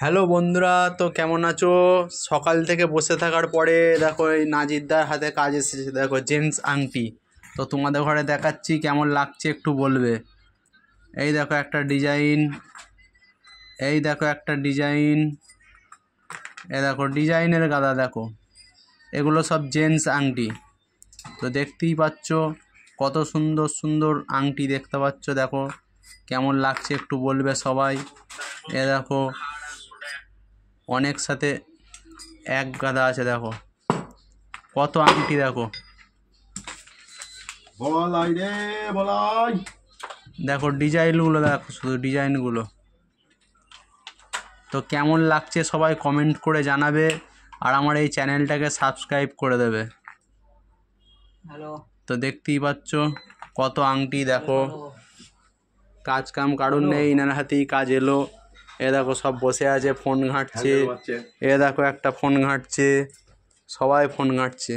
Hello বন্ধুরা, তো কেমন আছো? সকাল থেকে বসে থাকার পরে দেখো এই নাজিরদার হাতে কাজ এসেছে। দেখো জেন্টস আংটি, তো তোমাদের ঘরে দেখাচ্ছি কেমন লাগছে একটু বলবে। এই দেখো একটা ডিজাইন, এই দেখো একটা ডিজাইন, এই দেখো ডিজাইনের গাদা। দেখো এগুলো সব জেন্টস আংটি। তো দেখতেই পাচ্ছ কত সুন্দর সুন্দর আংটি দেখতে পাচ্ছ। দেখো কেমন লাগছে একটু বলবে সবাই। এ দেখো অনেক সাথে এক গাদা আছে। দেখো কত আংটি। দেখো দেখো ডিজাইনগুলো, দেখো শুধু ডিজাইনগুলো। তো কেমন লাগছে সবাই কমেন্ট করে জানাবে, আর আমার এই চ্যানেলটাকে সাবস্ক্রাইব করে দেবে। তো দেখতেই পাচ্ছ কত আংটি। দেখো কাজ কাম কারণ নেই, ইনার হাতেই কাজ এলো। এ দেখো সব বসে আছে, ফোন ঘাঁটছে। এ দেখো একটা ফোন ঘাঁটছে, সবাই ফোন ঘাঁটছে।